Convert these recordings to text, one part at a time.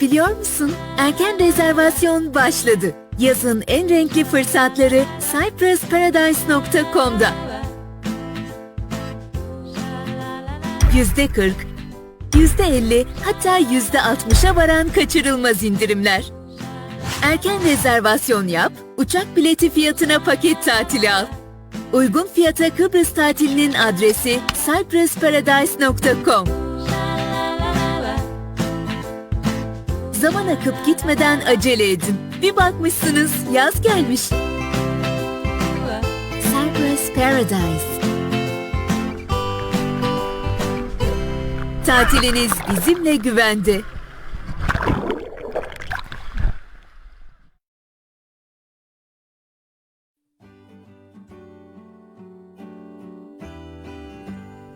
Biliyor musun? Erken rezervasyon başladı. Yazın en renkli fırsatları cyprusparadise.com'da. %40, %50 hatta %60'a varan kaçırılmaz indirimler. Erken rezervasyon yap, uçak bileti fiyatına paket tatili al. Uygun fiyata Kıbrıs tatilinin adresi cyprusparadise.com. Zaman akıp gitmeden acele edin. Bir bakmışsınız yaz gelmiş. Cyprus Paradise. Tatiliniz bizimle güvende.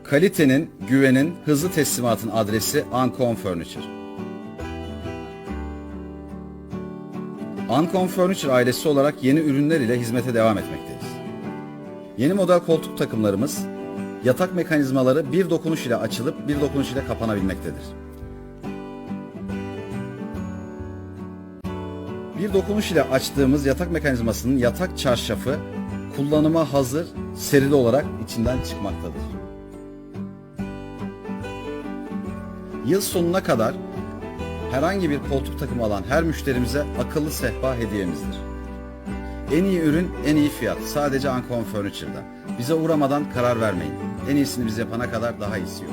Kalitenin, güvenin, hızlı teslimatın adresi Ancon Furniture. Ancon Furniture ailesi olarak yeni ürünler ile hizmete devam etmekteyiz. Yeni model koltuk takımlarımız, yatak mekanizmaları bir dokunuş ile açılıp bir dokunuş ile kapanabilmektedir. Bir dokunuş ile açtığımız yatak mekanizmasının yatak çarşafı kullanıma hazır, serili olarak içinden çıkmaktadır. Yıl sonuna kadar herhangi bir koltuk takımı alan her müşterimize akıllı sehpa hediyemizdir. En iyi ürün, en iyi fiyat. Sadece Ancon Furniture'da. Bize uğramadan karar vermeyin. En iyisini biz yapana kadar daha iyisi yok.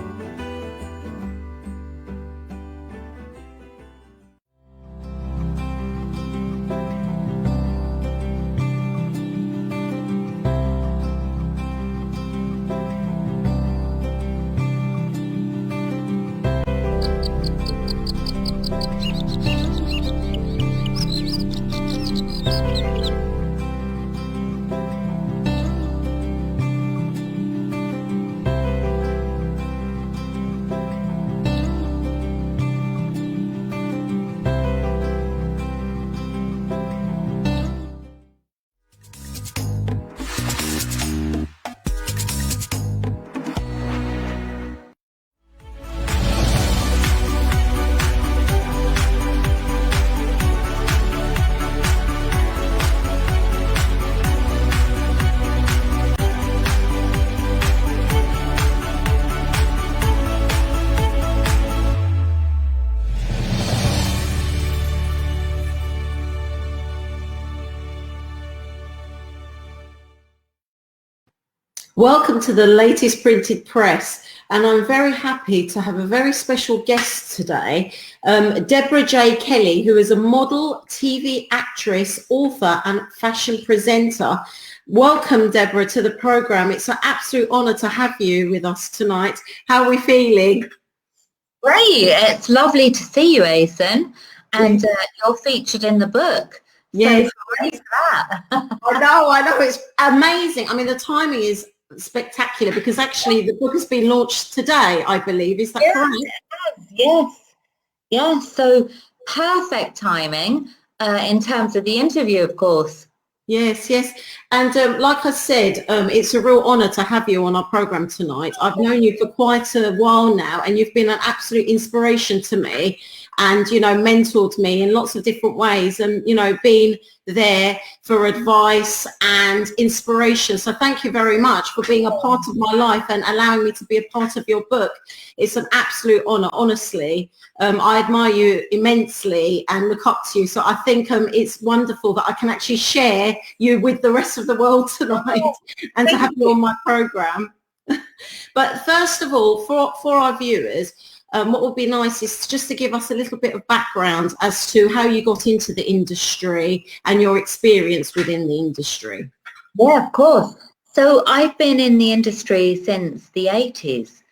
Welcome to the latest printed press, and I'm very happy to have a very special guest today, Deborah Jay Kelly, who is a model, TV actress, author and fashion presenter. Welcome, Deborah, to the program. It's an absolute honour to have you with us tonight. How are we feeling? Great. It's lovely to see you, Aizen, and you're featured in the book. Yes. So ready for that. I know. It's amazing. I mean, the timing is spectacular because actually the book has been launched today, I believe. Is that correct? Yes. So perfect timing in terms of the interview, of course. Yes. And like I said, it's a real honour to have you on our programme tonight. I've known you for quite a while now, and you've been an absolute inspiration to me and, mentored me in lots of different ways and, been there for advice and inspiration. So thank you very much for being a part of my life and allowing me to be a part of your book. It's an absolute honour, honestly. I admire you immensely and look up to you. So I think it's wonderful that I can actually share you with the rest of the world tonight and to have you on my programme. But first of all, for our viewers, what would be nice is just to give us a little bit of background as to how you got into the industry and your experience within the industry. Yeah, of course. So I've been in the industry since the 80s.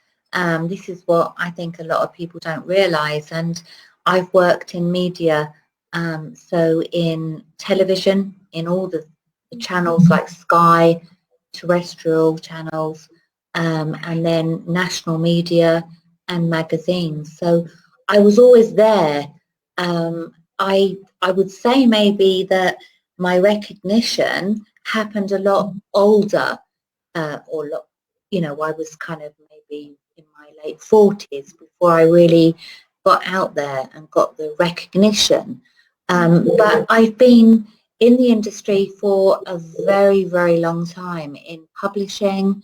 This is what I think a lot of people don't realise. And I've worked in media, so in television, in all the channels like Sky, terrestrial channels, and then national media and magazines. So I was always there. I would say maybe that my recognition happened a lot older, I was kind of maybe in my late 40s before I really got out there and got the recognition. But I've been in the industry for a very, very long time, in publishing,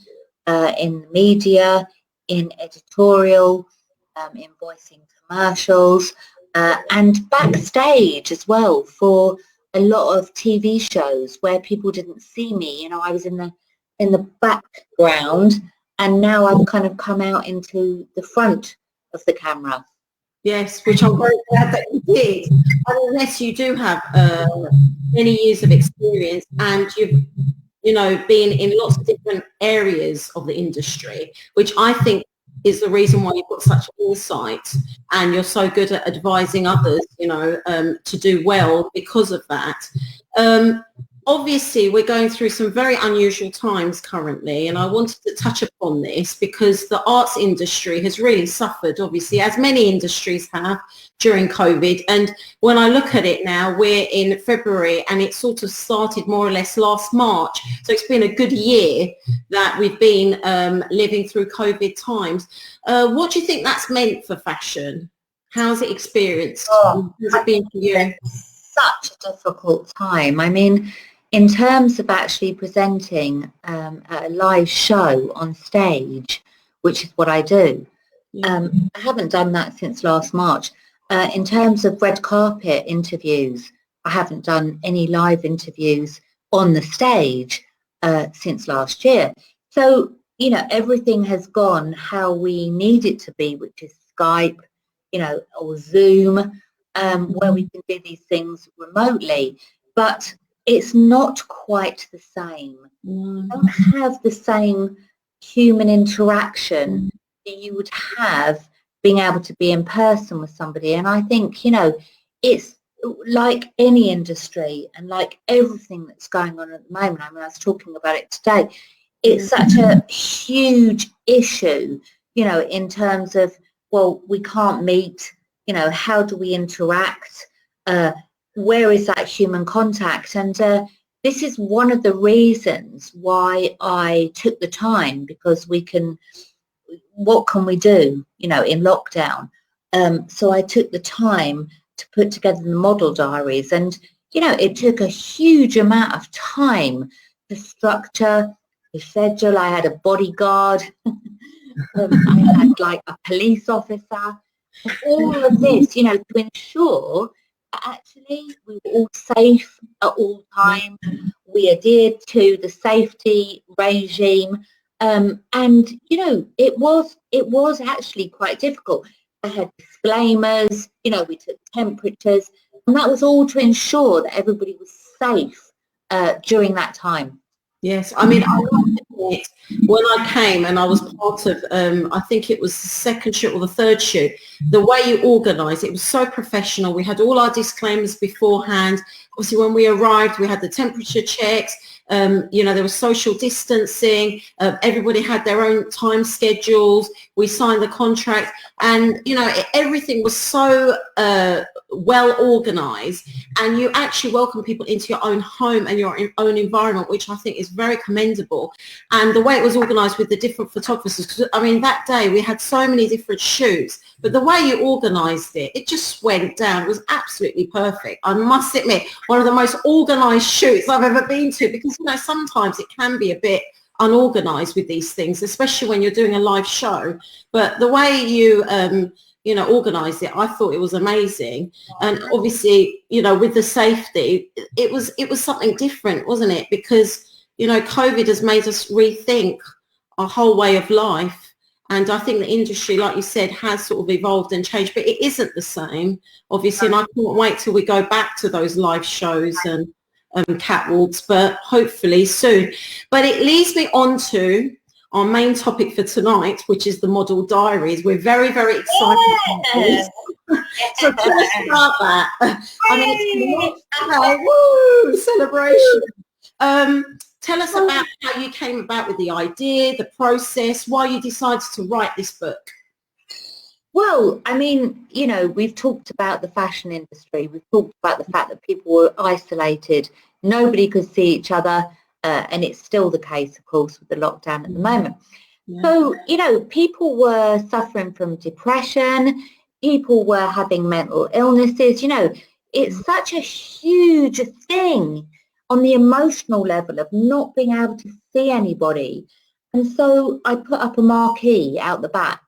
in media, in editorial, in voicing commercials, and backstage as well for a lot of TV shows where people didn't see me. You know, I was in the background, and now I've kind of come out into the front of the camera. Yes, which I'm very glad that you did. I mean, yes, you do have many years of experience, and you've, you know, been in lots of different areas of the industry, which I think is the reason why you've got such insight and you're so good at advising others, you know, to do well because of that. Obviously, we're going through some very unusual times currently, and I wanted to touch upon this because the arts industry has really suffered, obviously, as many industries have during COVID. And when I look at it now, we're in February, and it sort of started more or less last March. So it's been a good year that we've been living through COVID times. What do you think that's meant for fashion? How's it experienced? How's it been for you? Such a difficult time. I mean, in terms of actually presenting a live show on stage, which is what I do, I haven't done that since last March. In terms of red carpet interviews, I haven't done any live interviews on the stage since last year. So, you know, everything has gone how we need it to be, which is Skype, you know, or Zoom, where we can do these things remotely. But it's not quite the same. You don't have the same human interaction that you would have being able to be in person with somebody. And I think, you know, it's like any industry and like everything that's going on at the moment. I mean, I was talking about it today. It's such a huge issue, you know, in terms of, well, we can't meet, you know, how do we interact? Where is that human contact? And this is one of the reasons why I took the time, because we can, what can we do, you know, in lockdown? So I took the time to put together the model diaries, and, you know, it took a huge amount of time to structure the schedule. I had a bodyguard, I had like a police officer, all of this, you know, to ensure actually we were all safe at all times. We adhered to the safety regime, and you know, it was actually quite difficult. I had disclaimers, you know, we took temperatures, and that was all to ensure that everybody was safe during that time. Yes, I mean, I loved it when I came and I was part of, I think it was the second shoot or the third shoot, the way you organised it was so professional. We had all our disclaimers beforehand. Obviously, when we arrived, we had the temperature checks. You know, there was social distancing. Everybody had their own time schedules. We signed the contract, and you know, everything was so well organised. And you actually welcome people into your own home and your own environment, which I think is very commendable. And the way it was organised with the different photographers, because I mean, that day we had so many different shoots, but the way you organised it, it just went down. It was absolutely perfect. I must admit, one of the most organised shoots I've ever been to, because you know, sometimes it can be a bit unorganized with these things, especially when you're doing a live show. But the way you you know, organized it, I thought it was amazing. And obviously, you know, with the safety, it was something different, wasn't it? Because, you know, COVID has made us rethink our whole way of life. And I think the industry, like you said, has sort of evolved and changed, but it isn't the same, obviously. And I can't wait till we go back to those live shows and catwalks, but hopefully soon. But it leads me on to our main topic for tonight, which is the model diaries. We're very, very excited about this. So tell us about that. I mean, it's celebration. Tell us about how you came about with the idea, the process, why you decided to write this book. Well, I mean, you know, we've talked about the fashion industry. We've talked about the fact that people were isolated. Nobody could see each other. And it's still the case, of course, with the lockdown at the moment. Yeah. So, you know, people were suffering from depression. people were having mental illnesses. You know, it's such a huge thing on the emotional level of not being able to see anybody. And so I put up a marquee out the back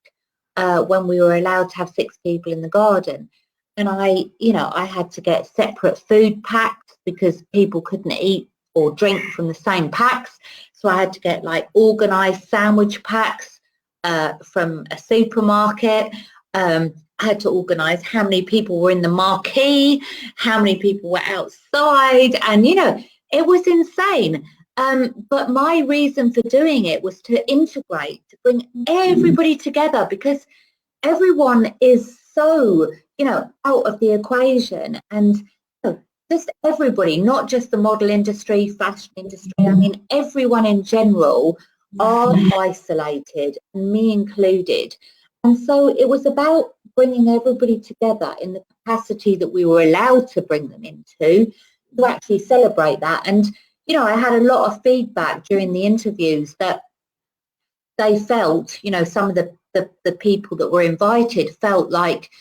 when we were allowed to have 6 people in the garden. And I had to get separate food packs because people couldn't eat or drink from the same packs. So I had to get like organised sandwich packs from a supermarket. I had to organise how many people were in the marquee, how many people were outside, and it was insane. But my reason for doing it was to integrate, to bring everybody together, because everyone is so, out of the equation. And just everybody, not just the model industry, fashion industry, I mean, everyone in general are isolated, me included. And so it was about bringing everybody together in the capacity that we were allowed to bring them into, to actually celebrate that. And I had a lot of feedback during the interviews that they felt, some of the people that were invited felt like,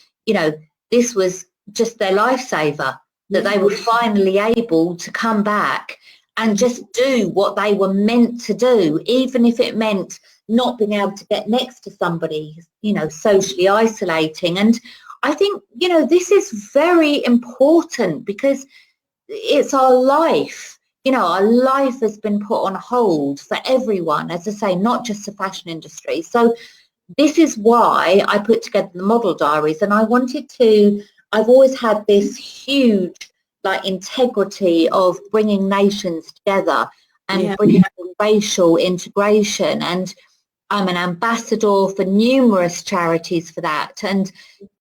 this was just their lifesaver, that they were finally able to come back and just do what they were meant to do, even if it meant not being able to get next to somebody, socially isolating. And I think, this is very important because it's our life. Our life has been put on hold for everyone, as I say, not just the fashion industry. So this is why I put together the model diaries. And I've always had this huge integrity of bringing nations together and bringing racial integration. And I'm an ambassador for numerous charities for that. And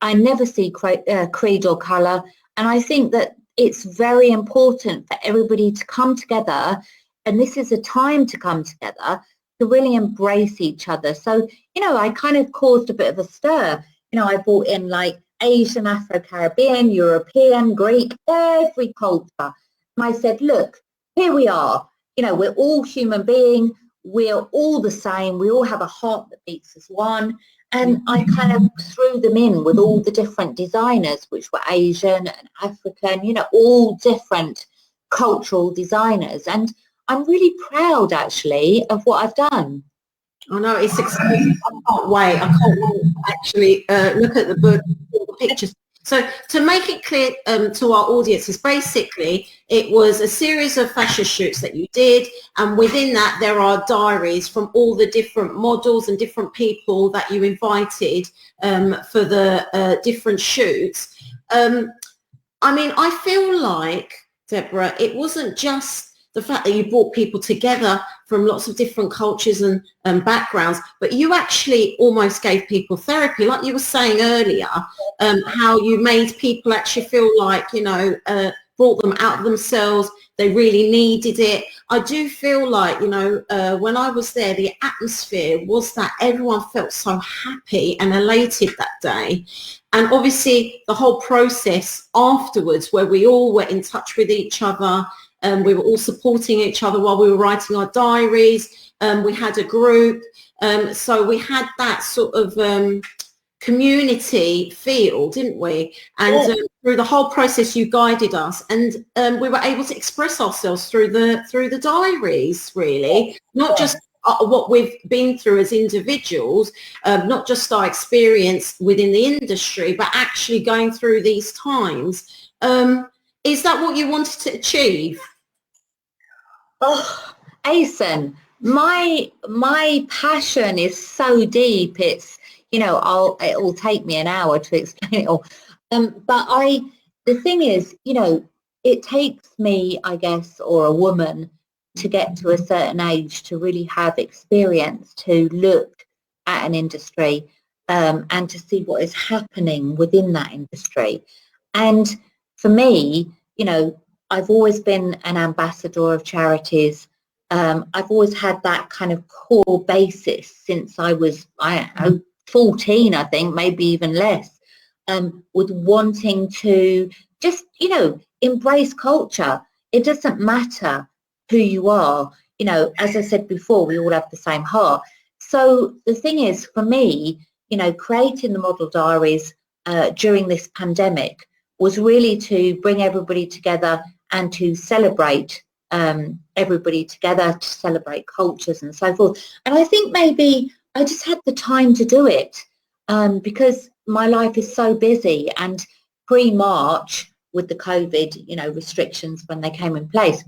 I never see creed or colour. And I think that it's very important for everybody to come together, and this is a time to come together to really embrace each other. So, I kind of caused a bit of a stir. I brought in Asian, Afro-Caribbean, European, Greek, every culture. And I said, look, here we are. We're all human beings. We're all the same. We all have a heart that beats as one. And I kind of threw them in with all the different designers, which were Asian and African, all different cultural designers. And I'm really proud, actually, of what I've done. I know, it's exciting. I can't wait. I can't wait to actually look at the book, all the pictures. So to make it clear to our audiences, basically it was a series of fashion shoots that you did, and within that there are diaries from all the different models and different people that you invited for the different shoots. I feel like, Deborah, it wasn't just the fact that you brought people together from lots of different cultures and backgrounds, but you actually almost gave people therapy, like you were saying earlier, how you made people actually feel like, brought them out of themselves. They really needed it. I do feel like, when I was there, the atmosphere was that everyone felt so happy and elated that day. And obviously the whole process afterwards, where we all were in touch with each other, we were all supporting each other while we were writing our diaries. We had a group. So we had that sort of community feel, didn't we? And through the whole process, you guided us, and we were able to express ourselves through the diaries, really, not just what we've been through as individuals, not just our experience within the industry, but actually going through these times. Is that what you wanted to achieve? Oh, Asen, my passion is so deep. It's, it will take me an hour to explain it all. But the thing is, it takes me, I guess, or a woman to get to a certain age to really have experience, to look at an industry and to see what is happening within that industry. And for me, I've always been an ambassador of charities. I've always had that kind of core basis since I was, 14, I think, maybe even less, with wanting to just, embrace culture. It doesn't matter who you are. As I said before, we all have the same heart. So the thing is, for me, creating the model diaries during this pandemic was really to bring everybody together and to celebrate everybody together, to celebrate cultures and so forth. And I think maybe I just had the time to do it because my life is so busy, and pre-March with the COVID, restrictions when they came in place,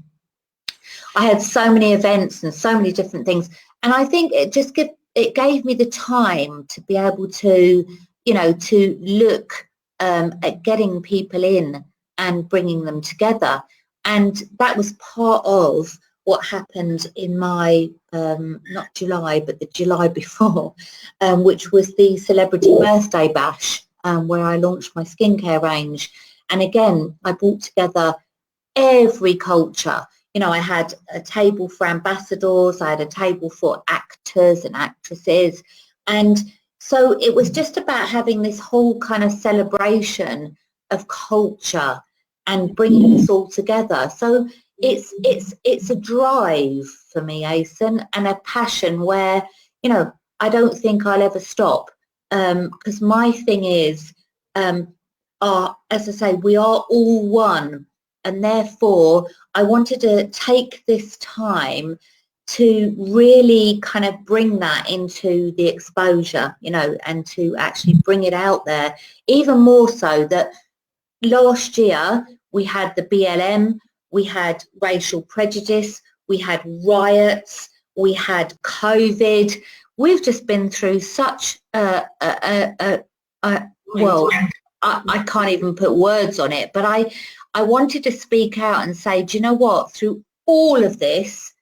I had so many events and so many different things, and I think it gave me the time to be able to, to look at getting people in and bringing them together. And that was part of what happened in my, not July, but the July before, which was the Celebrity Birthday Bash, where I launched my skincare range. And again, I brought together every culture. I had a table for ambassadors, I had a table for actors and actresses. And so it was just about having this whole kind of celebration of culture and bringing us all together. So it's a drive for me, Asen, and a passion where, I don't think I'll ever stop, because my thing is, as I say, we are all one, and therefore I wanted to take this time to really kind of bring that into the exposure, and to actually bring it out there, even more so that last year we had the BLM, we had racial prejudice, we had riots, we had COVID. We've just been through such well, I can't even put words on it, but I wanted to speak out and say, do you know what? Through all of this,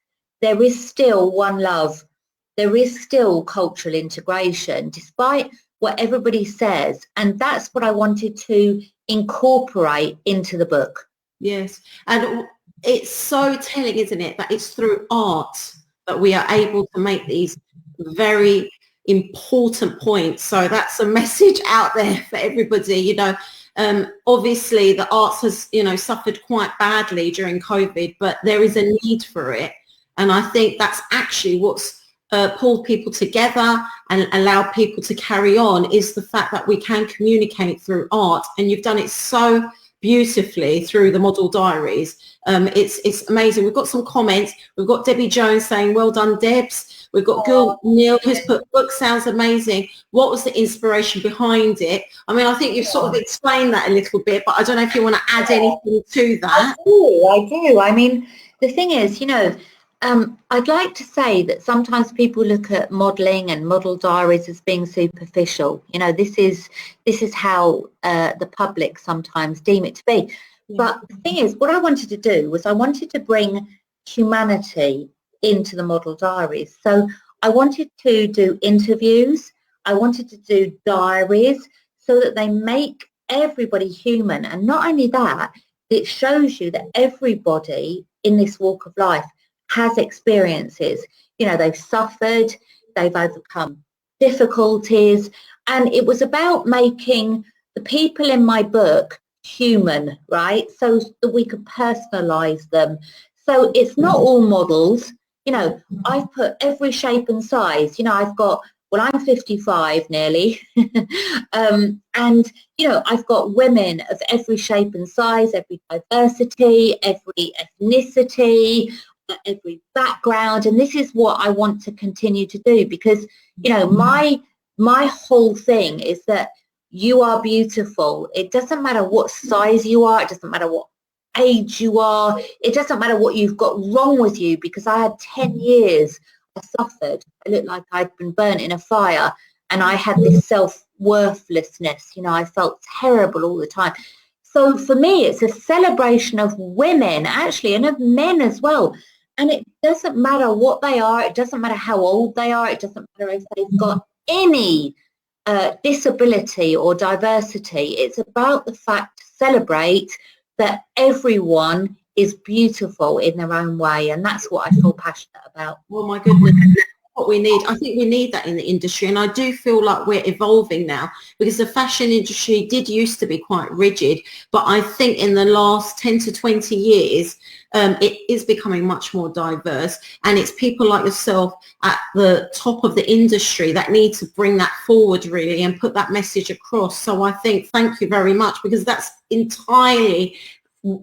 there is still one love. There is still cultural integration, despite what everybody says. And that's what I wanted to incorporate into the book. Yes. And it's so telling, isn't it, that it's through art that we are able to make these very important points. So that's a message out there for everybody. Obviously the arts has, suffered quite badly during COVID, but there is a need for it. And I think that's actually what's pulled people together and allow people to carry on, is the fact that we can communicate through art. And you've done it so beautifully through the model diaries. It's amazing. We've got some comments. We've got Debbie Jones saying, well done, Debs. We've got Gil Neil who's put, book sounds amazing. What was the inspiration behind it? I mean, I think you've sort of explained that a little bit, but I don't know if you want to add anything to that. I do. I mean, the thing is, I'd like to say that sometimes people look at modelling and model diaries as being superficial. This is how the public sometimes deem it to be. But the thing is, what I wanted to do was I wanted to bring humanity into the model diaries. So I wanted to do interviews. I wanted to do diaries so that they make everybody human. And not only that, it shows you that everybody in this walk of life has experiences. They've suffered, they've overcome difficulties, and it was about making the people in my book human, right? So that we could personalize them. So it's not all models. I've put every shape and size. I've got, well, I'm 55 nearly, and I've got women of every shape and size, every diversity, every ethnicity, every background. And this is what I want to continue to do, because my whole thing is that you are beautiful. It doesn't matter what size you are, it doesn't matter what age you are, it doesn't matter what you've got wrong with you, because I had 10 years I suffered. I looked like I'd been burnt in a fire, and I had this self-worthlessness. I felt terrible all the time. So for me, it's a celebration of women, actually, and of men as well. And it doesn't matter what they are, it doesn't matter how old they are, it doesn't matter if they've got any disability or diversity. It's about the fact to celebrate that everyone is beautiful in their own way, and that's what I feel passionate about. Oh my goodness. what we need. I think we need that in the industry, and I do feel like we're evolving now, because the fashion industry did used to be quite rigid, but I think in the last 10 to 20 years it is becoming much more diverse, and it's people like yourself at the top of the industry that need to bring that forward really and put that message across. So I think thank you very much, because that's entirely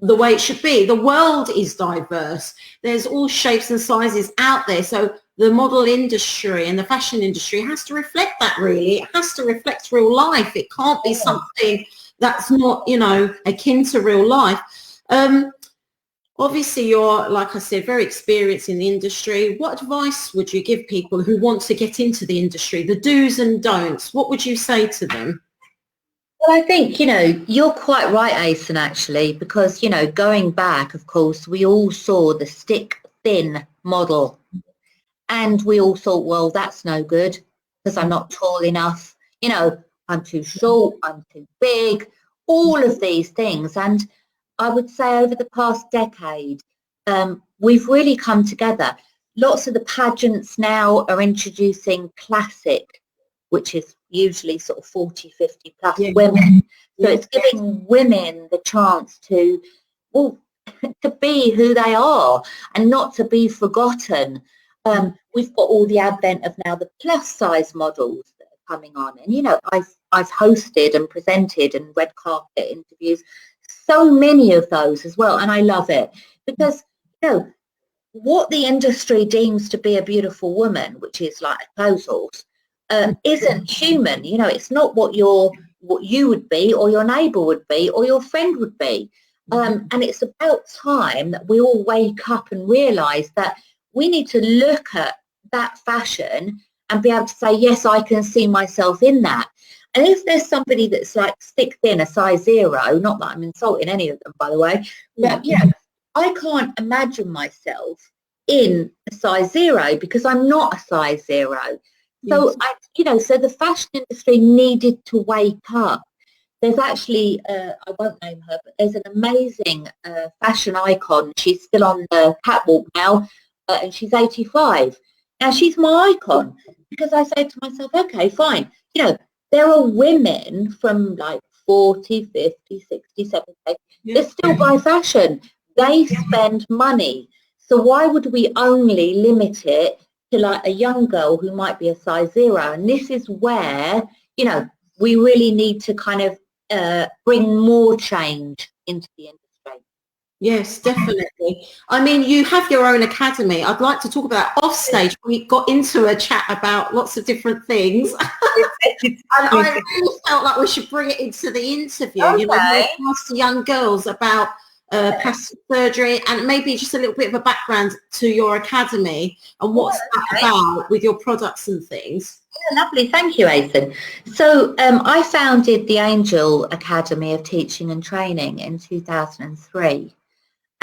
the way it should be. The world is diverse. There's all shapes and sizes out there. So the model industry and the fashion industry has to reflect that really. It has to reflect real life. It can't be something that's not, you know, akin to real life. Obviously, you're, like I said, very experienced in the industry. What advice would you give people who want to get into the industry, the do's and don'ts? What would you say to them? Well, I think, you know, you're quite right, Asen, actually, because, you know, going back, of course, we all saw the stick thin model, and we all thought, well, that's no good because I'm not tall enough, you know, I'm too short, I'm too big, all of these things. And I would say over the past decade, we've really come together. Lots of the pageants now are introducing classic, which is usually sort of 40, 50 plus women. So it's giving women the chance to, well, to be who they are and not to be forgotten. We've got all the advent of now the plus size models that are coming on. And, you know, I've hosted and presented and red carpet interviews, so many of those as well. And I love it because, you know, what the industry deems to be a beautiful woman, which is like a clothes horse, isn't human. You know, it's not what you would be, or your neighbour would be, or your friend would be. And it's about time that we all wake up and realise that we need to look at that fashion and be able to say, yes, I can see myself in that. And if there's somebody that's like stick thin, a size 0, not that I'm insulting any of them, by the way, but you know, I can't imagine myself in a size 0 because I'm not a size 0. So, you know, so the fashion industry needed to wake up. There's actually, I won't name her, but there's an amazing fashion icon. She's still on the catwalk now, and she's 85. Now, she's my icon because I say to myself, okay, fine. You know, there are women from like 40, 50, 60, 70. They still buy fashion. They spend money. So why would we only limit it to like a young girl who might be a size 0? And this is where, you know, we really need to kind of bring more change into the industry. Yes, definitely. I mean, you have your own academy. I'd like to talk about off stage. We got into a chat about lots of different things. And I really felt like we should bring it into the interview. Okay. You know, ask the young girls about plastic surgery and maybe just a little bit of a background to your academy and what's that about with your products and things. Yeah, lovely. Thank you, Asen. So I founded the Angel Academy of Teaching and Training in 2003.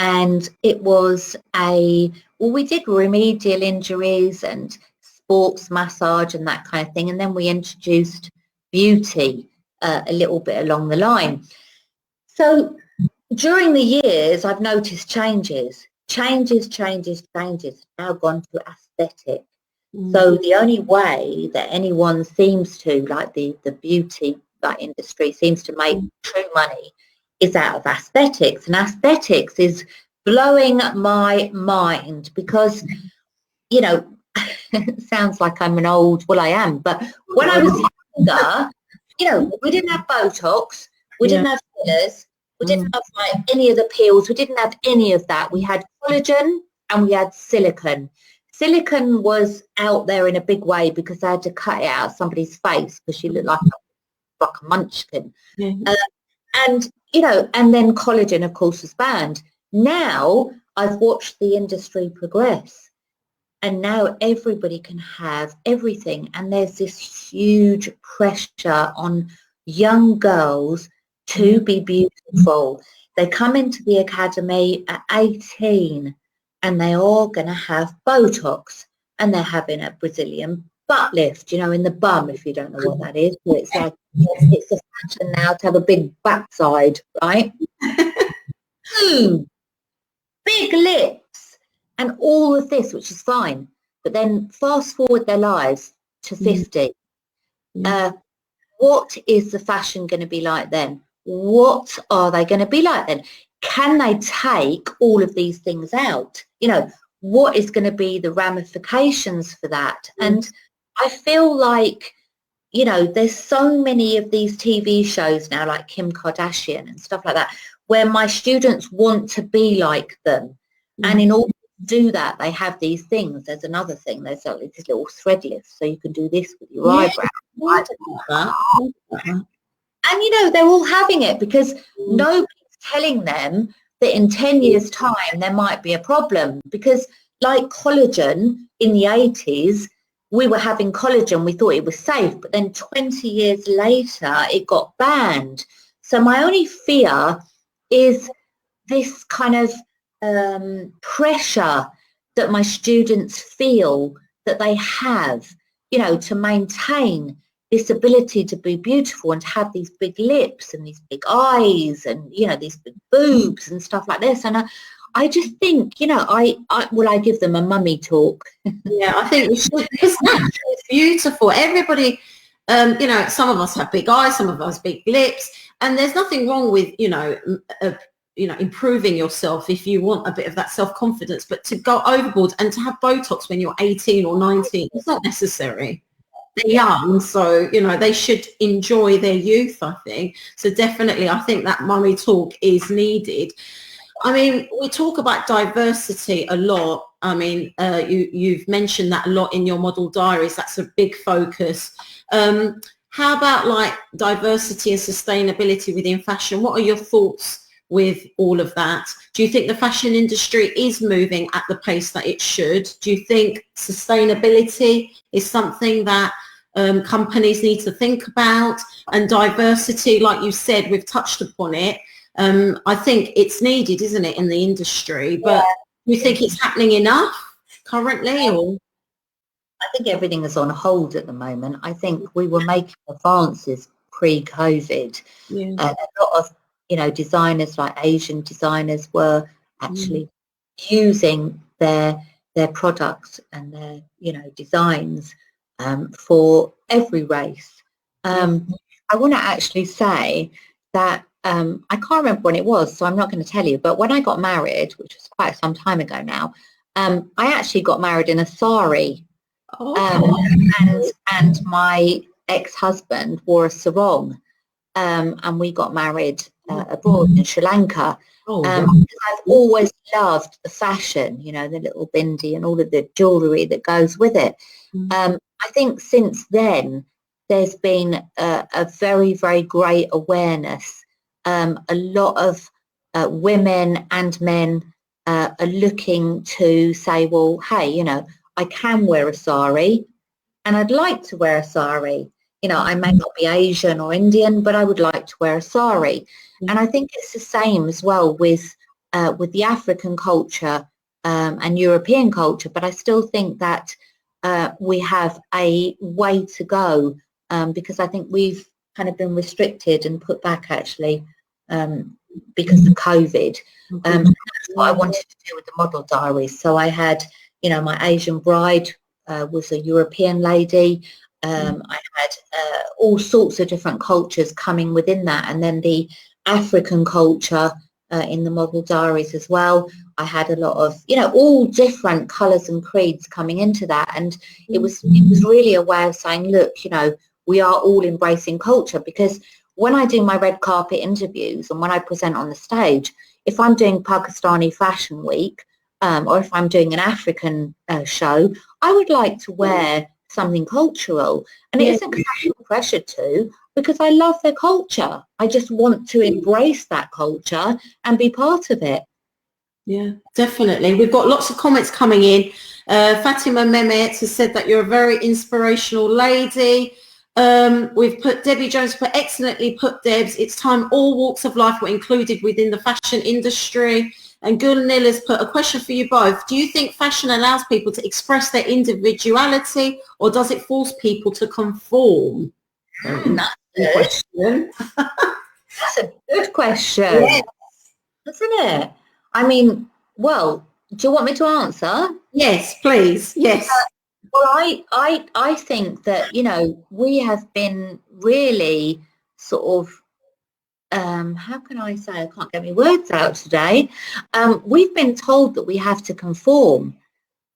And it was we did remedial injuries and sports massage and that kind of thing. And then we introduced beauty a little bit along the line. So during the years, I've noticed changes, now gone to aesthetic. So the only way that anyone seems to, like the beauty industry seems to make true money is out of aesthetics. And aesthetics is blowing my mind because, you know, it sounds like I'm an old, well, I am, but when I was younger, you know, we didn't have Botox, we didn't have fillers, we didn't have like any of the peels, we didn't have any of that. We had collagen and we had silicone. Silicone was out there in a big way because I had to cut it out of somebody's face because she looked like a munchkin. And, you know, and then collagen, of course, was banned. Now I've watched the industry progress and now everybody can have everything. And there's this huge pressure on young girls to be beautiful. They come into the academy at 18 and they're all going to have Botox and they're having a Brazilian butt lift, you know, in the bum, if you don't know what that is. So it's like, it's a fashion now to have a big backside, right? Big lips and all of this, which is fine. but then fast forward their lives to 50. Yeah. What is the fashion going to be like then? What are they going to be like then? Can they take all of these things out? You know, what is going to be the ramifications for that? And I feel like, you know, there's so many of these TV shows now, like Kim Kardashian and stuff like that, where my students want to be like them. And in order to do that, they have these things. There's another thing. There's this little thread lift, so you can do this with your eyebrow. And, you know, they're all having it because nobody's telling them that in 10 years' time there might be a problem. Because like collagen in the 80s, we were having collagen, we thought it was safe, but then 20 years later it got banned. So my only fear is this kind of pressure that my students feel that they have, you know, to maintain this ability to be beautiful and to have these big lips and these big eyes and, you know, these big boobs and stuff like this. And I just think, you know, I give them a mummy talk. Yeah, I think we should, because naturally it's beautiful. Everybody, you know, some of us have big eyes, some of us big lips, and there's nothing wrong with, you know, improving yourself if you want a bit of that self-confidence, but to go overboard and to have Botox when you're 18 or 19, it's not necessary. They're young, so, you know, they should enjoy their youth, I think. So definitely, I think that mummy talk is needed. I mean, we talk about diversity a lot. I mean, you've mentioned that a lot in your model diaries. That's a big focus. How about like diversity and sustainability within fashion? What are your thoughts with all of that? Do you think the fashion industry is moving at the pace that it should? Do you think sustainability is something that companies need to think about? And diversity, like you said, we've touched upon it. I think it's needed, isn't it, in the industry? But do you think it's happening enough currently? Or I think everything is on hold at the moment. I think we were making advances pre-COVID. yeah. A lot of, you know, designers like Asian designers were actually using their products and their, you know, designs for every race. I want to actually say that I can't remember when it was, so I'm not going to tell you, but when I got married, which was quite some time ago now, I actually got married in a sari. And my ex-husband wore a sarong, and we got married abroad in Sri Lanka. I've always loved the fashion, you know, the little bindi and all of the jewellery that goes with it. I think since then there's been a very, very great awareness. A lot of women and men are looking to say, well, hey, you know, I can wear a sari and I'd like to wear a sari. You know, I may not be Asian or Indian, but I would like to wear a sari. And I think it's the same as well with the African culture and European culture. But I still think that we have a way to go because I think we've kind of been restricted and put back actually because of COVID. That's what I wanted to do with the model diaries. So I had, you know, my Asian bride was a European lady. I had all sorts of different cultures coming within that, and then the African culture in the model diaries as well. I had a lot of, you know, all different colours and creeds coming into that, and it was really a way of saying, look, you know, we are all embracing culture. Because when I do my red carpet interviews and when I present on the stage, if I'm doing Pakistani Fashion Week or if I'm doing an African show, I would like to wear something cultural, and it isn't because I feel pressured to, because I love their culture. I just want to embrace that culture and be part of it. Yeah, definitely. We've got lots of comments coming in. Fatima Mehmet has said that you're a very inspirational lady. We've put Debbie Jones put excellently put, Debs. It's time all walks of life were included within the fashion industry. And Gulnil has put a question for you both. Do you think fashion allows people to express their individuality, or does it force people to conform? That's a question. That's a good question. Yes. Isn't it? I mean, well, do you want me to answer? Yes, please. Yes. Well, I think that, you know, we have been really sort of, how can I say, I can't get my words out today. We've been told that we have to conform.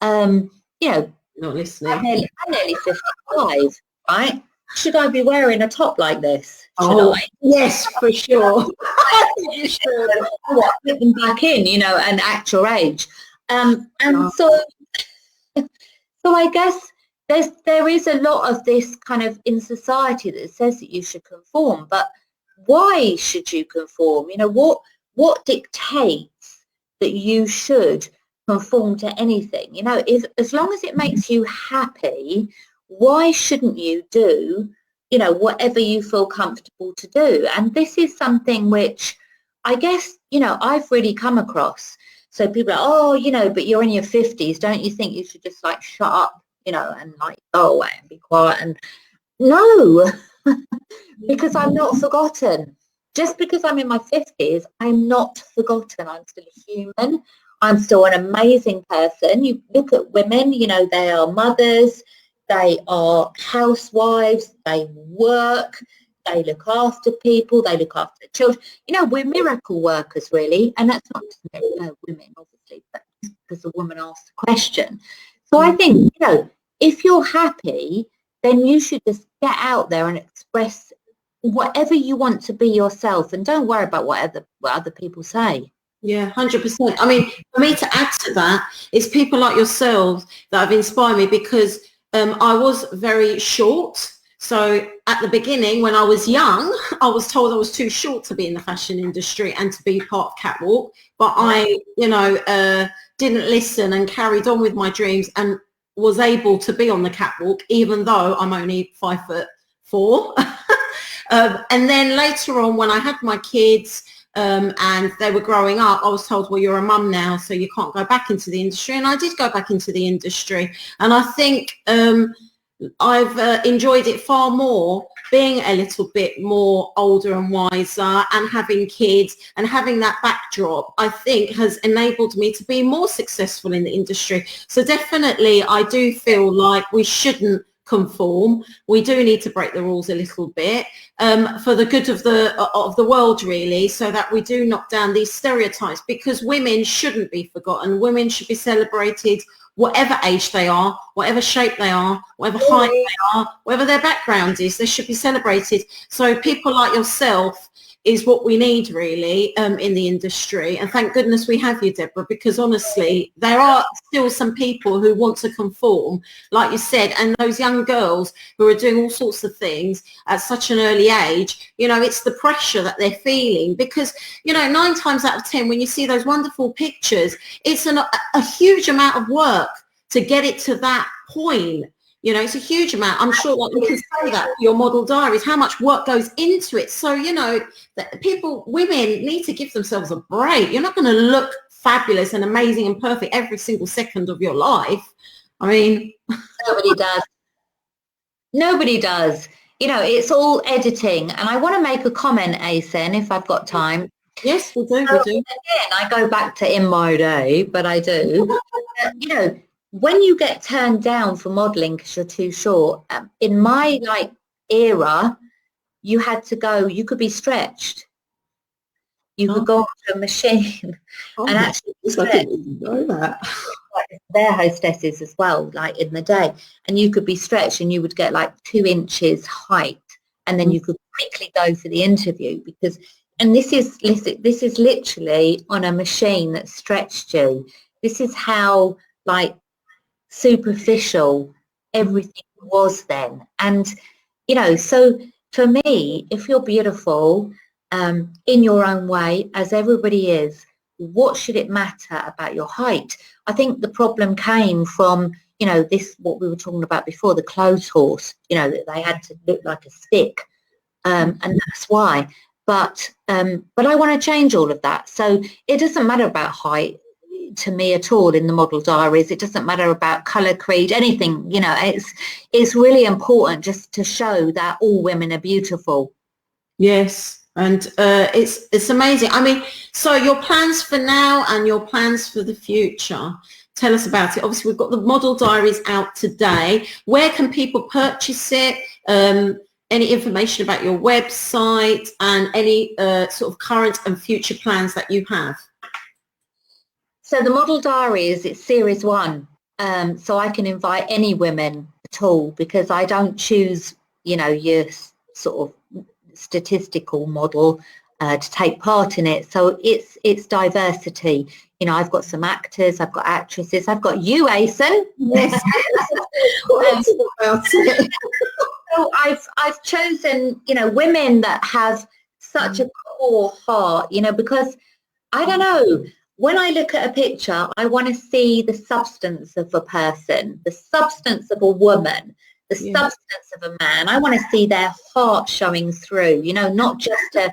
You know, Not listening. I'm nearly 55, right? Should I be wearing a top like this? Should Oh, I? yes, for sure. You should. What, put them back in, you know, and act your age. And so I guess there is a lot of this kind of in society that says that you should conform, but why should you conform? You know, what dictates that you should conform to anything? You know, if as long as it makes you happy, why shouldn't you do, you know, whatever you feel comfortable to do? And this is something which I guess, you know, I've really come across. So people are, oh, you know, but you're in your 50s, don't you think you should just like shut up, you know, and like go away and be quiet? And no, because I'm not forgotten. Just because I'm in my 50s, I'm not forgotten. I'm still a human. I'm still an amazing person. You look at women, you know, they are mothers, they are housewives, they work, they look after people, they look after children. You know, we're miracle workers, really. And that's not just women, obviously, but just because a woman asked the question. So I think, you know, if you're happy, then you should just get out there and express whatever you want to be yourself, and don't worry about what other people say. Yeah, 100%. I mean, for me to add to that, it's people like yourselves that have inspired me, because I was very short. So at the beginning, when I was young, I was told I was too short to be in the fashion industry and to be part of Catwalk. But I, you know, didn't listen and carried on with my dreams and was able to be on the catwalk, even though I'm only 5'4". And then later on, when I had my kids and they were growing up, I was told, well, you're a mum now, so you can't go back into the industry. And I did go back into the industry. And I think I've enjoyed it far more being a little bit more older and wiser, and having kids and having that backdrop, I think has enabled me to be more successful in the industry. So definitely I do feel like we shouldn't conform. We do need to break the rules a little bit for the good of the world, really, so that we do knock down these stereotypes, because women shouldn't be forgotten. Women should be celebrated whatever age they are, whatever shape they are, whatever height they are, whatever their background is, they should be celebrated. So people like yourself is what we need, really, in the industry. And thank goodness we have you, Deborah, because honestly, there are still some people who want to conform, like you said, and those young girls who are doing all sorts of things at such an early age. You know, it's the pressure that they're feeling, because, you know, 9 times out of 10, when you see those wonderful pictures, it's a huge amount of work to get it to that point. You know, it's a huge amount. I'm sure that you can say that for your model diaries, how much work goes into it. So, you know, that women need to give themselves a break. You're not going to look fabulous and amazing and perfect every single second of your life. I mean, nobody does. Nobody does. You know, it's all editing. And I want to make a comment, Asen, if I've got time. Yes, we do. So, again, I go back to in my day, but I do. You know, when you get turned down for modelling because you're too short, in my era, you had to go, you could be stretched. You could go onto a machine and actually I didn't even know that. Their hostesses as well, like in the day, and you could be stretched and you would get like 2 inches height, and then you could quickly go for the interview, because, and this is literally on a machine that stretched you. This is how like superficial everything was then. And you know, so for me, if you're beautiful in your own way, as everybody is, what should it matter about your height? I think the problem came from, you know, this, what we were talking about before, the clothes horse, you know, that they had to look like a stick, and that's why. But I want to change all of that. So it doesn't matter about height to me at all in the model diaries. It doesn't matter about colour, creed, anything. You know, it's really important just to show that all women are beautiful. Yes. And it's amazing. I mean, so your plans for now and your plans for the future. tell us about it. Obviously, we've got the model diaries out today. Where can people purchase it? Any information about your website and any sort of current and future plans that you have? So the model diaries, it's series 1. So I can invite any women at all, because I don't choose, you know, your sort of statistical model to take part in it. So it's diversity. You know, I've got some actors, I've got actresses, I've got you, Asen. Yes. So I've chosen, you know, women that have such a core heart, you know, because I don't know, when I look at a picture, I want to see the substance of a person, the substance of a woman, the substance of a man. I want to see their heart showing through, you know, not just a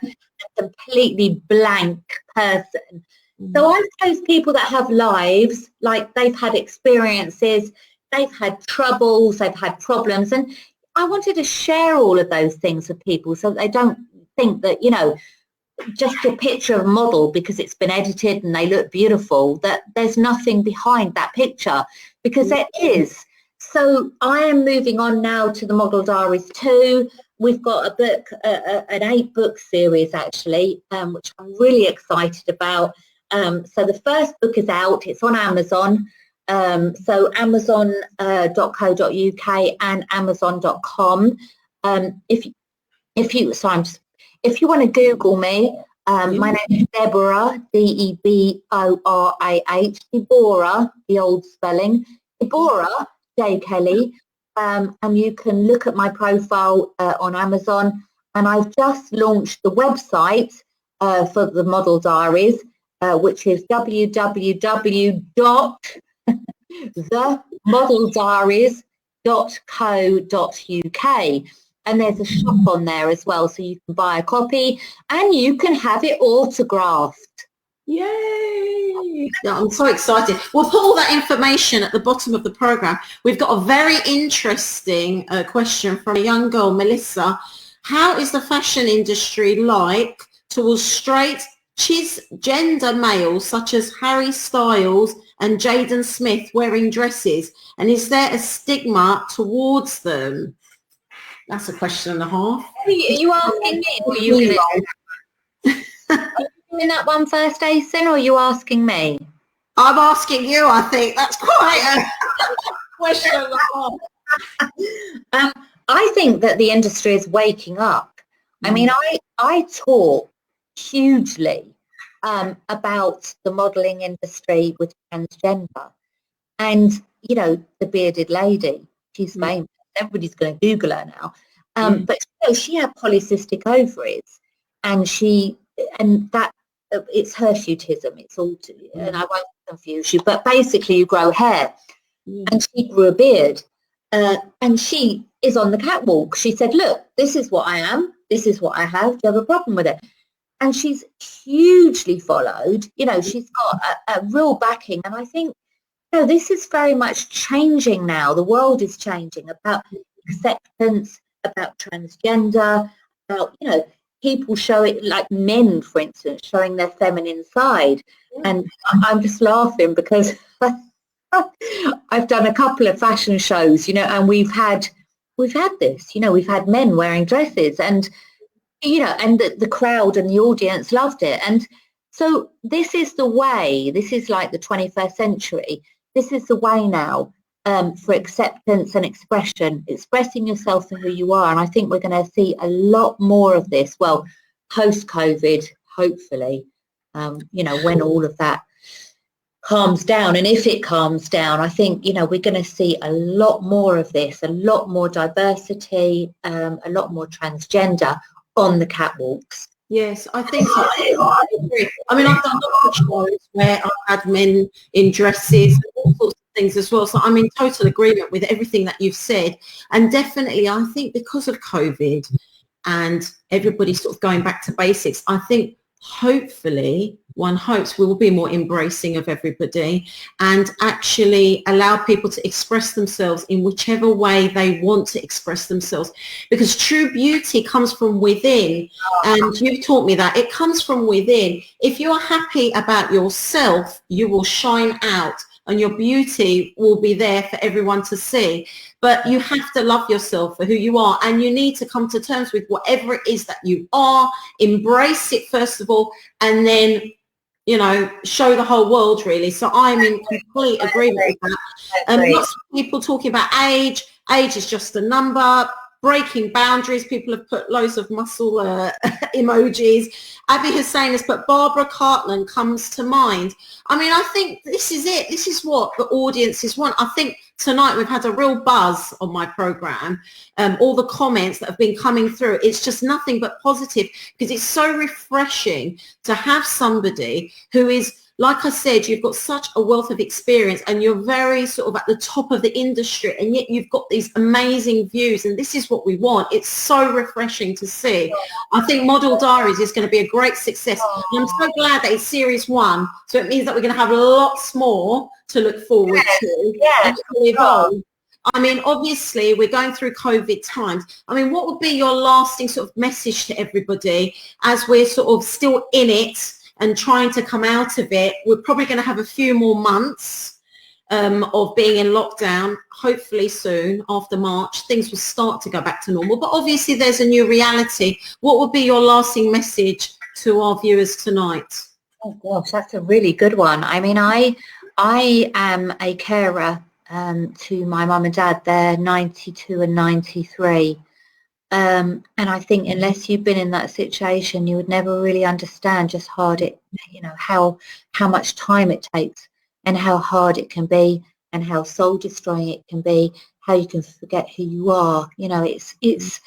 completely blank person. So I chose people that have lives, like they've had experiences, they've had troubles, they've had problems, and I wanted to share all of those things with people so that they don't think that, you know, just a picture of a model because it's been edited and they look beautiful, that there's nothing behind that picture, because there is. So I am moving on now to the Model Diaries 2. We've got a book, an 8-book series actually, which I'm really excited about. So the first book is out, it's on Amazon. So amazon.co.uk and amazon.com. If you want to Google me, my name is Deborah, Deborah, Deborah, the old spelling, Deborah Jay Kelly, and you can look at my profile on Amazon. And I've just launched the website for the Model Diaries, which is www.themodeldiaries.co.uk. And there's a shop on there as well, so you can buy a copy and you can have it autographed. Yay! Yeah, I'm so excited. We'll put all that information at the bottom of the program. We've got a very interesting question from a young girl, Melissa. How is the fashion industry like towards straight cisgender males such as Harry Styles and Jaden Smith wearing dresses? And is there a stigma towards them? That's a question and a half. Are you asking me? Or are you doing that one first, Asen, or are you asking me? I'm asking you, I think. That's quite a question and a half. I think that the industry is waking up. I mean, I talk hugely about the modelling industry with transgender. And, you know, the bearded lady, she's famous. Everybody's going to Google her now. But you know, she had polycystic ovaries, and that it's hirsutism. It's all, and I won't confuse you, but basically you grow hair, and she grew a beard, and she is on the catwalk. She said, "Look, this is what I am. This is what I have. Do you have a problem with it?" And she's hugely followed. You know, she's got a real backing, and I think, you know, this is very much changing now. The world is changing about acceptance, about transgender, about, you know, people showing, like men, for instance, showing their feminine side. And I'm just laughing because I've done a couple of fashion shows, you know, and we've had this, you know, we've had men wearing dresses, and, you know, and the crowd and the audience loved it. And so this is the way, this is like the 21st century. This is the way now for acceptance and expression, expressing yourself for who you are. And I think we're going to see a lot more of this, well, post-COVID, hopefully, you know, when all of that calms down. And if it calms down, I think, you know, we're going to see a lot more of this, a lot more diversity, a lot more transgender on the catwalks. Yes, I think so. I agree. I mean, I've done lots of shows where I've had men in dresses and all sorts of things as well. So I'm in total agreement with everything that you've said. And definitely, I think because of COVID and everybody sort of going back to basics, I think hopefully, one hopes we will be more embracing of everybody and actually allow people to express themselves in whichever way they want to express themselves, because true beauty comes from within. And you've taught me that it comes from within. If you're happy about yourself, you will shine out and your beauty will be there for everyone to see. But you have to love yourself for who you are, and you need to come to terms with whatever it is that you are, embrace it first of all, and then, you know, show the whole world really. So I'm in complete agreement with that. Lots of people talking about age is just a number, breaking boundaries. People have put loads of muscle emojis. Abby Hussein has put Barbara Cartland comes to mind. I mean, I think this is it. This is what the audiences want. I think tonight we've had a real buzz on my program. All the comments that have been coming through, it's just nothing but positive, because it's so refreshing to have somebody who is, like I said, you've got such a wealth of experience and you're very sort of at the top of the industry, and yet you've got these amazing views, and this is what we want. It's so refreshing to see. I think Model Diaries is going to be a great success. And I'm so glad that it's series 1, so it means that we're going to have lots more to look forward to. And it will evolve. I mean, obviously, we're going through COVID times. I mean, what would be your lasting sort of message to everybody as we're sort of still in it and trying to come out of it? We're probably going to have a few more months of being in lockdown. Hopefully soon, after March, things will start to go back to normal. But obviously, there's a new reality. What would be your lasting message to our viewers tonight? Oh gosh, that's a really good one. I mean, I am a carer to my mum and dad. They're 92 and 93. And I think unless you've been in that situation, you would never really understand just hard it, you know, how much time it takes and how hard it can be and how soul destroying it can be, how you can forget who you are. You know, it's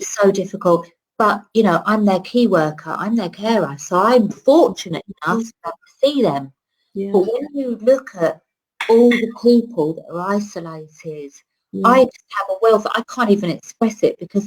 so difficult. But, you know, I'm their key worker, I'm their carer. So I'm fortunate enough to see them. Yeah. But when you look at all the people that are isolated, I just have a wealth. I can't even express it, because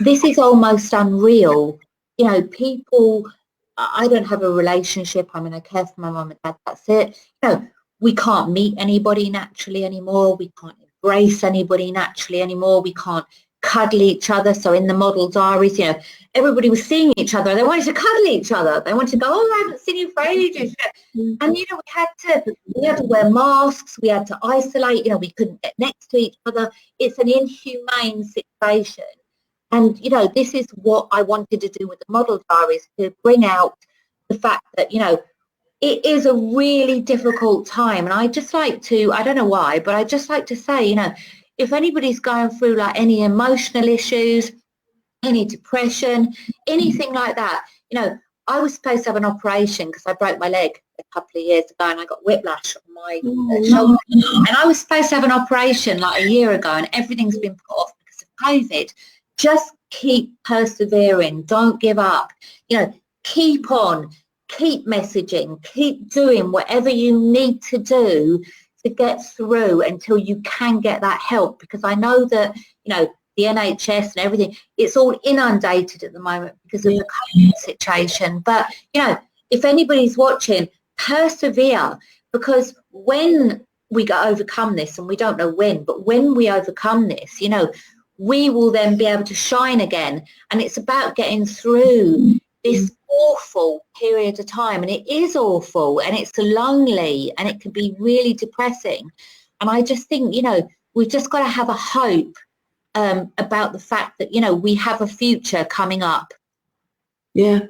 this is almost unreal. You know, people, I don't have a relationship. I mean, I care for my mum and dad, that's it. You know, we can't meet anybody naturally anymore. We can't embrace anybody naturally anymore. We can't cuddle each other. So in the Model Diaries, you know, everybody was seeing each other. They wanted to cuddle each other. They wanted to go, oh, I haven't seen you for ages. And, you know, we had to wear masks. We had to isolate. You know, we couldn't get next to each other. It's an inhumane situation. And, you know, this is what I wanted to do with the Model Diaries, to bring out the fact that, you know, it is a really difficult time. And I just like to, I don't know why, but I just like to say, you know, if anybody's going through like any emotional issues, any depression, anything like that, you know, I was supposed to have an operation because I broke my leg a couple of years ago and I got whiplash on my shoulder. And I was supposed to have an operation like a year ago, and everything's been put off because of COVID. Just keep persevering. Don't give up. You know, keep on, keep messaging, keep doing whatever you need to do to get through until you can get that help, because I know that, you know, the NHS and everything, it's all inundated at the moment because of the COVID situation. But, you know, if anybody's watching, persevere, because when we overcome this, and we don't know when, but when we overcome this, you know, we will then be able to shine again. And it's about getting through this awful period of time, and it is awful, and it's lonely, and it can be really depressing. And I just think, you know, we've just got to have a hope about the fact that, you know, we have a future coming up. Yeah.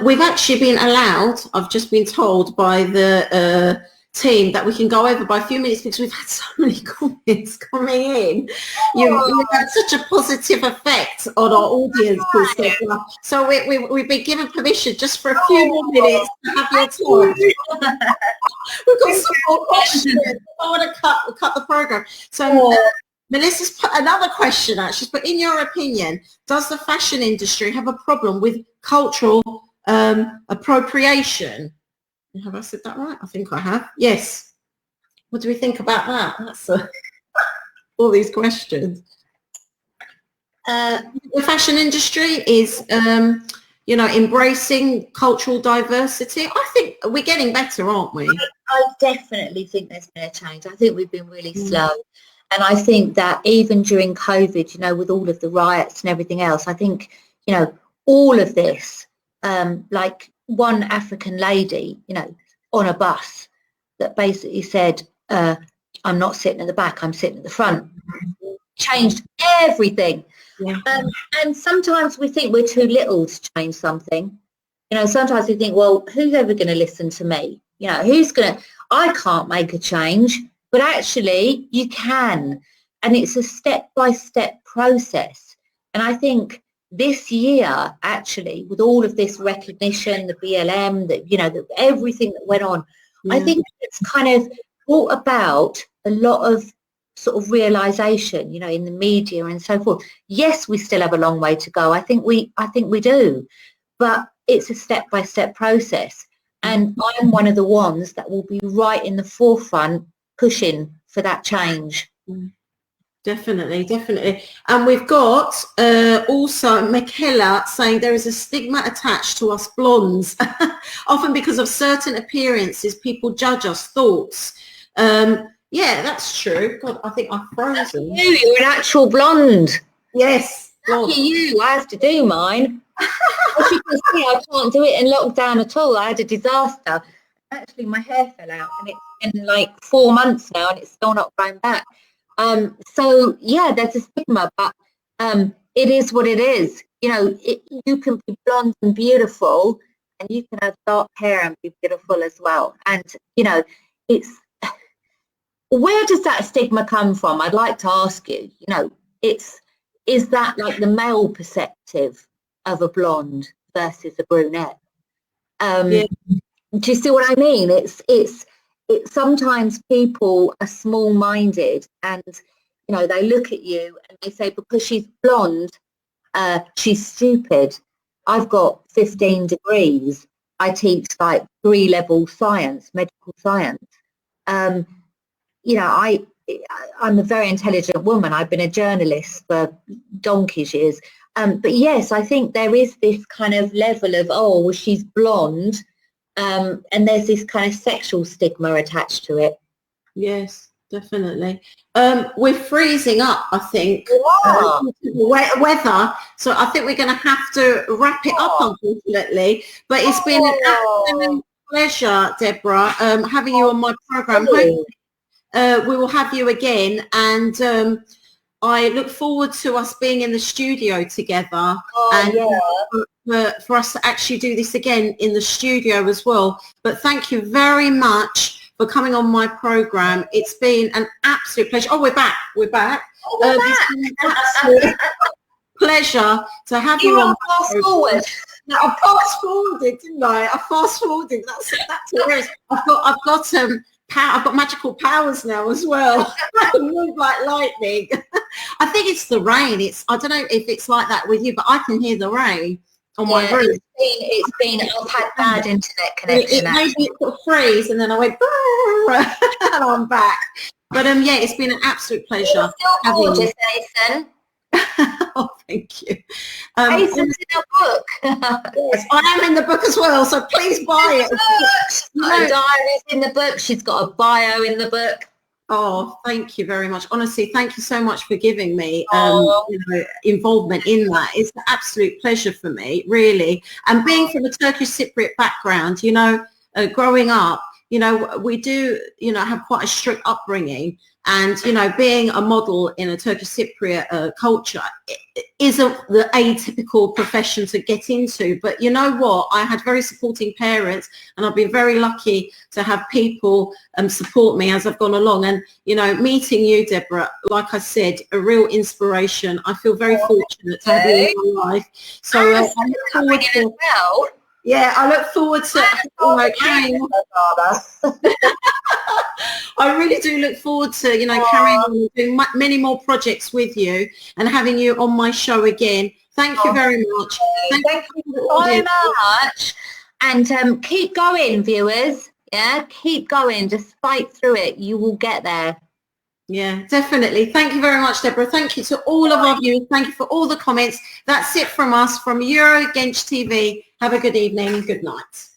We've actually been allowed, I've just been told by the team, that we can go over by a few minutes because we've had so many comments coming in. You've had such a positive effect on our audience. So we've been given permission just for a few more minutes to have your talk. We've got some more questions. I want to cut the program. So Melissa's put another question out. She's put, in your opinion, does the fashion industry have a problem with cultural appropriation? Have I said that right? I think I have. Yes. What do we think about that? That's all these questions. The fashion industry is, you know, embracing cultural diversity. I think we're getting better, aren't we? I definitely think there's been a change. I think we've been really slow. And I think that even during COVID, you know, with all of the riots and everything else, I think, you know, all of this, like one African lady, you know, on a bus, that basically said, I'm not sitting at the back, I'm sitting at the front. Changed everything. Yeah. And sometimes we think we're too little to change something. You know, sometimes we think, well, who's ever going to listen to me? You know, I can't make a change, but actually you can. And it's a step-by-step process. And I think this year, actually, with all of this recognition, the BLM, everything that went on, I think it's kind of brought about a lot of sort of realization, you know, in the media and so forth. Yes, we still have a long way to go. I think we do, but it's a step-by-step process. And I'm one of the ones that will be right in the forefront pushing for that change. Definitely, definitely. And we've got also Michaela saying there is a stigma attached to us blondes, often because of certain appearances, people judge us thoughts. Yeah, that's true. God, I think I've frozen. You're an actual blonde. Yes. Lucky you, I have to do mine. As you can see, I can't do it in lockdown at all. I had a disaster. Actually, my hair fell out and it's been like 4 months now and it's still not growing back. So, yeah, there's a stigma, but it is what it is. You know, you can be blonde and beautiful and you can have dark hair and be beautiful as well. And, you know, where does that stigma come from? I'd like to ask you, you know, is that like the male perspective of a blonde versus a brunette? Do you see what I mean? It's sometimes people are small-minded and, you know, they look at you and they say, because she's blonde, she's stupid. I've got 15 degrees. I teach like 3-level science, medical science. You know, I'm a very intelligent woman. I've been a journalist for donkey's years. But yes, I think there is this kind of level of, oh, well, she's blonde. And there's this kind of sexual stigma attached to it. Yes, definitely. We're freezing up, I think. Weather. So I think we're going to have to wrap it up, unfortunately. But it's been an absolute pleasure, Deborah, having you on my program. Hopefully, we will have you again, and I look forward to us being in the studio together, for us to actually do this again in the studio as well. But thank you very much for coming on my program. It's been an absolute pleasure. Oh, we're back. It's been an absolute pleasure to have you on. Fast forward. I fast forwarded, didn't I? I fast forwarded. That's hilarious. I've got magical powers now as well. I can move like lightning. I think it's the rain. I don't know if it's like that with you, but I can hear the rain on my roof. I've had bad internet connection. It made me sort of freeze, and then I went, and I'm back. But yeah, it's been an absolute pleasure. You're gorgeous, Nathan. Oh, thank you. Nathan's in a book. Yes, I am in the book as well, so please buy it. Diaries in the book. She's got a bio in the book. Oh, thank you very much. Honestly, thank you so much for giving me involvement in that. It's an absolute pleasure for me, really. And being from a Turkish Cypriot background, you know, growing up, you know, we do, you know, have quite a strict upbringing. And, you know, being a model in a Turkish Cypriot culture isn't the atypical profession to get into. But you know what? I had very supporting parents, and I've been very lucky to have people support me as I've gone along. And, you know, meeting you, Deborah, like I said, a real inspiration. I feel very fortunate to have you in my life. So I look forward to I look forward to carrying on. I really do look forward to, you know, carrying on and doing many more projects with you and having you on my show again. Thank you very much. Thank you so much. And keep going, viewers. Yeah, keep going. Just fight through it. You will get there. Yeah, definitely. Thank you very much, Deborah. Thank you to all of our viewers. Thank you for all the comments. That's it from us, from Genc TV. Have a good evening. Good night.